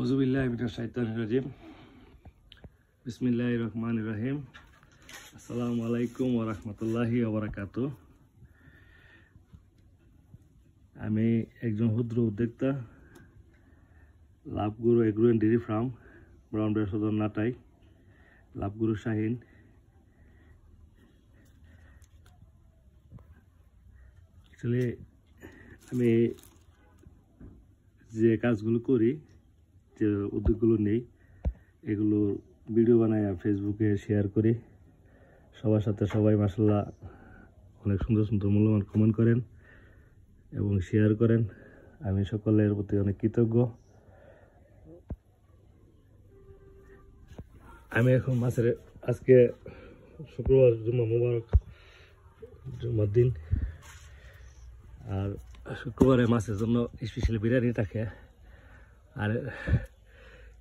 আউযুবিল্লাহি মিনাশ শাইতানির রাজিম। বিসমিল্লাহির রহমানির রহিম। আসসালামু আলাইকুম ওয়া রাহমাতুল্লাহি ওয়া বারাকাতুহু। আমি একজন ক্ষুদ্র উদ্যোক্তা, Lavguru agro and dairy farm, Brahmanbaria Sadar Natai, লাভগুরু Shahin. Actually আমি যে কাজগুলো করি, যে উদ্যোগগুলো নেই, এগুলো ভিডিও বানাই ফেসবুকে শেয়ার করি সবার সাথে। সবাই মাশাআল্লাহ অনেক সুন্দর সুন্দর মূল্যবান কমেন্ট করেন এবং শেয়ার করেন। আমি সকলের প্রতি অনেক কৃতজ্ঞ। আমি এখন মাছের, আজকে শুক্রবার, জুম্মা মুবারক, জুম্মার দিন। আর শুক্রবারে মাছের জন্য স্পেশালি বিরিয়ানি থাকে। আর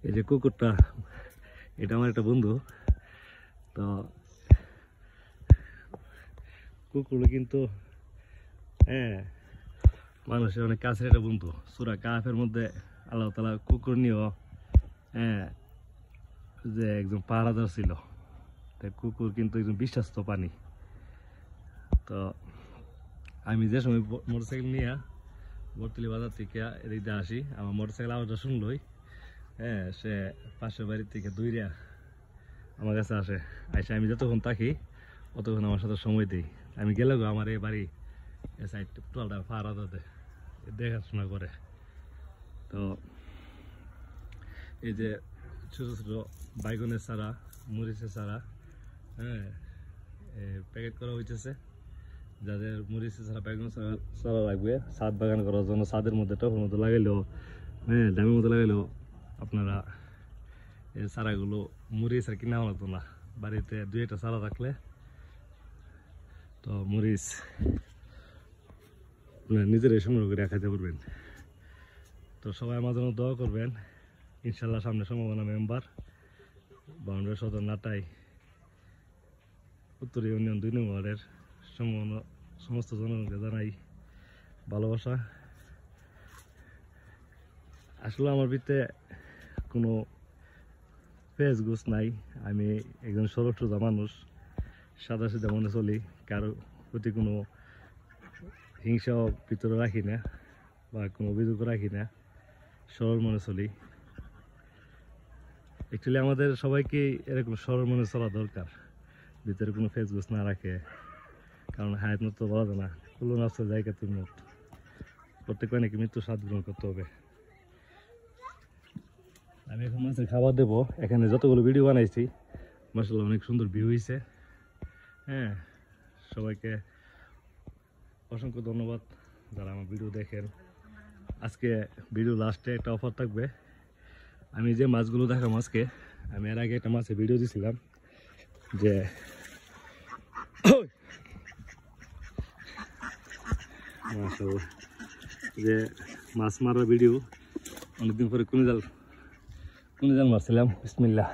এই যে কুকুরটা, এটা আমার একটা বন্ধু। তো কুকুরগুলো কিন্তু মানুষের অনেক কাছের একটা বন্ধু। সূরা কাহাফের মধ্যে আল্লাহ তাআলা কুকুর নিয়েও যে একজন পাহারাদার ছিল। তাই কুকুর কিন্তু একজন বিশ্বাস্ত প্রাণী। তো আমি যে সময় মোটরসাইকেল নিয়ে বর্তলি বাজার থেকে এদিকে আসি, আমার মোটরসাইকেল আওয়াজটা শুনলই সে পাশের বাড়ির থেকে দৌড়িয়া আমার কাছে আসে। আমি যতক্ষণ থাকি অতক্ষণ আমার সাথে সময় দিই। আমি গেলে আমার এই বাড়ি এ সাইড টোয়ালটা পাহারাদাতে দেখাশোনা করে। তো এই যে ছোটো ছোটো বাইগনের চারা, মরিচের চারা প্যাকেট করা হইতেছে। যাদের মরিচের চারা, বাইগনের চারা লাগবে ছাদ বাগান করার জন্য, ছাদের মধ্যে টবের মধ্যে লাগাইলেও, দামের মধ্যে লাগাইলেও আপনারা এই চারাগুলো মরিচ আর কিনা লাগতো না। বাড়িতে দুই একটা চারা রাখলে তো মরিচ নিজেরাই সংগ্রহ করে খাইতে পারবেন। তো সবাই আমার জন্য দোয়া করবেন। ইনশাল্লাহ সামনে সম্ভাবনা মেম্বার, ব্রাউনবাড়িয়া সদর নাটাই, উত্তর ইউনিয়ন 2 নং ওয়ার্ডের সমস্ত জনগণকে জানাই ভালোবাসা। আসলে আমার ভিতরে কোনো ফেস গোস নাই। আমি একজন সরল সোজা মানুষ, সাদা সিধা মনে চলি। কারো প্রতি কোনো হিংসাও ভিতরে রাখি না বা কোনো অভিযোগ রাখি না, সরল মনে চলি। অ্যাকচুয়ালি আমাদের সবাইকে এরকম সরল মনে চলা দরকার, ভিতরে কোনো ফেস গোস না রাখে। কারণ হায়াত মতো বলা যায় না, কুলো নাচতে জায়গা তুই মত, প্রত্যেক নাকি মৃত্যু স্বাদ গ্রহণ করতে হবে। আমি এখন মাছের খাবার দেবো। এখানে যতগুলো ভিডিও বানাইছি মাশাআল্লাহ অনেক সুন্দর ভিউ হয়েছে। সবাইকে অসংখ্য ধন্যবাদ যারা আমার ভিডিও দেখেন। আজকে ভিডিও লাস্টে একটা অফার থাকবে। আমি যে মাছগুলো দেখাম আজকে, আমি এর আগে একটা মাছের ভিডিও দিয়েছিলাম যে মাশাআল্লাহ যে মাছ মারার ভিডিও। অনেকদিন পরে কোন জাল মারছিলাম। বিসমিল্লাহ।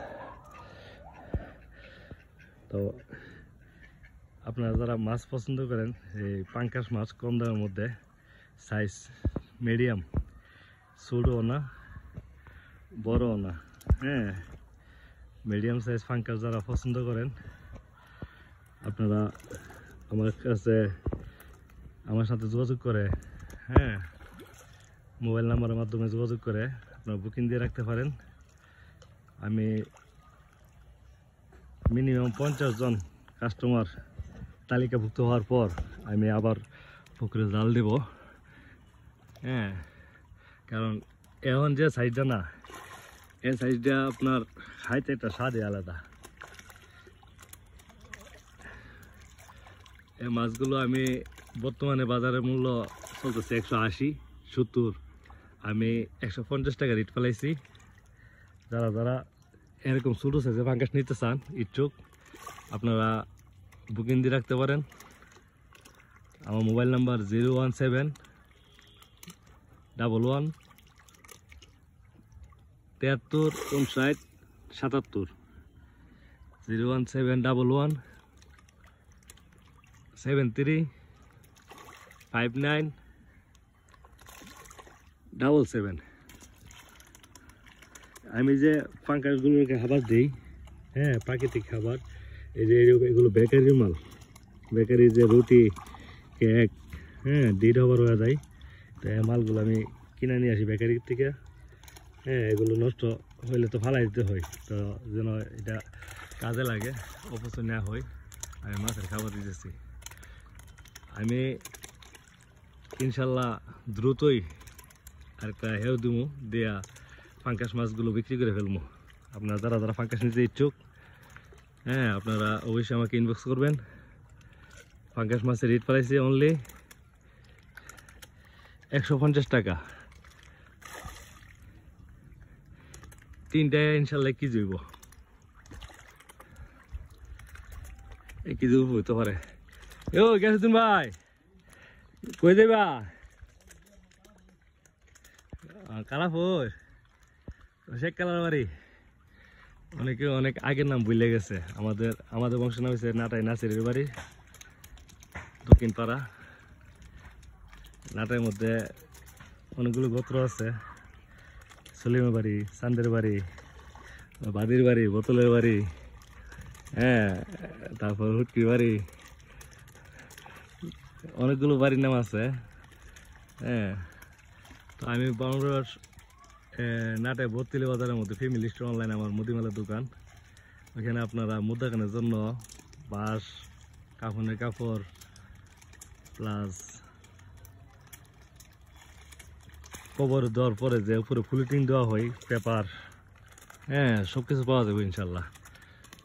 তো আপনারা যারা মাছ পছন্দ করেন, এই পাঙ্কাশ মাছ কম দামের মধ্যে, সাইজ মিডিয়াম, ছোটও না বড়ও না, মিডিয়াম সাইজ পাঙ্কাশ যারা পছন্দ করেন, আপনারা আমার সাথে যোগাযোগ করে, মোবাইল নাম্বারের মাধ্যমে যোগাযোগ করে আপনারা বুকিং দিয়ে রাখতে পারেন। আমি মিনিমাম 50 জন কাস্টমার তালিকাভুক্ত হওয়ার পর আমি আবার পুকুরে জাল দেব। কারণ এখন যে সাইজটা না, এই সাইজটা আপনার খাইতে একটা স্বাদই আলাদা। এই মাছগুলো আমি বর্তমানে বাজারের মূল্য চলতেছে 180, 70। আমি 150 টাকা রেট ফেলাইছি। যারা এরকম ছোটো সাইজে পাঙ্কাশ নিতে চান, ইচ্ছুক, আপনারা বুকিং দিয়ে রাখতে পারেন। আমার মোবাইল নাম্বার 01711 73 57 01711 73 59 77। আমি যে পাঙ্কাশগুলোকে খাবার দিই, হ্যাঁ প্রাকৃতিক খাবার, এই যে এগুলো বেকারির মাল, বেকারি যে রুটি কেক, হ্যাঁ ডিট হবার হয়ে যায়, তো এই মালগুলো আমি কিনে নিয়ে আসি বেকারির থেকে। হ্যাঁ এগুলো নষ্ট হইলে তো ফালাই দিতে হয়, তো যেন এটা কাজে লাগে, অপচয় নেওয়া হয়। আমি মাছের খাবার দিতেছি। আমি ইনশাল্লাহ দ্রুতই আরেকটা হেউ দিমু দিয়া পাঙ্কাশ মাছগুলো বিক্রি করে ফেলবো। আপনারা যারা যারা পাঙ্কাশ নিতে ইচ্ছুক, হ্যাঁ আপনারা অবশ্যই আমাকে ইনবক্স করবেন। পাঙ্কাশ মাছের রেট পাইছে অনলি 150 টাকা, 3টায় ইনশাল্লাহ কি যাইব, এই কি যাইব হইতে পারে। ও গেছে তুমি ভাই, কই যাইবা? কালাপুর, শেখ কালার বাড়ি। অনেকে অনেক আগের নাম ভুলে গেছে। আমাদের বংশ নাম হচ্ছে নাটাই নাসিরের বাড়ি, দক্ষিণ পাড়া। নাটাইয়ের মধ্যে অনেকগুলো গোত্র আছে, সলিমের বাড়ি, চান্দের বাড়ি, বাদির বাড়ি, বোতলের বাড়ি, হ্যাঁ তারপর হুটকির বাড়ি, অনেকগুলো বাড়ির নাম আছে। হ্যাঁ তো আমি বাংলার নাটাই বত্তিলি বাজারের মধ্যে ফ্যামিলি স্টোর অনলাইন আমার মুদিমালের দোকান। ওইখানে আপনারা মুদ্রাকানের জন্য বাঁশ, কাফনের কাপড় প্লাস কবর দেওয়ার পরে যে উপরে ফ্লুটিং দেওয়া হয় পেপার, হ্যাঁ সব কিছু পাওয়া যাবে ইনশাল্লাহ।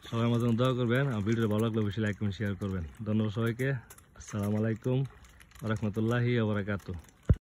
সবাই আমার জন্য দোয়া করবেন, আর ভিডিওটা ভালো লাগলে বেশি লাইক কমেন্ট শেয়ার করবেন। ধন্যবাদ সবাইকে। আসসালামু আলাইকুম ওয়া রাহমাতুল্লাহি ওয়া বারাকাতুহু।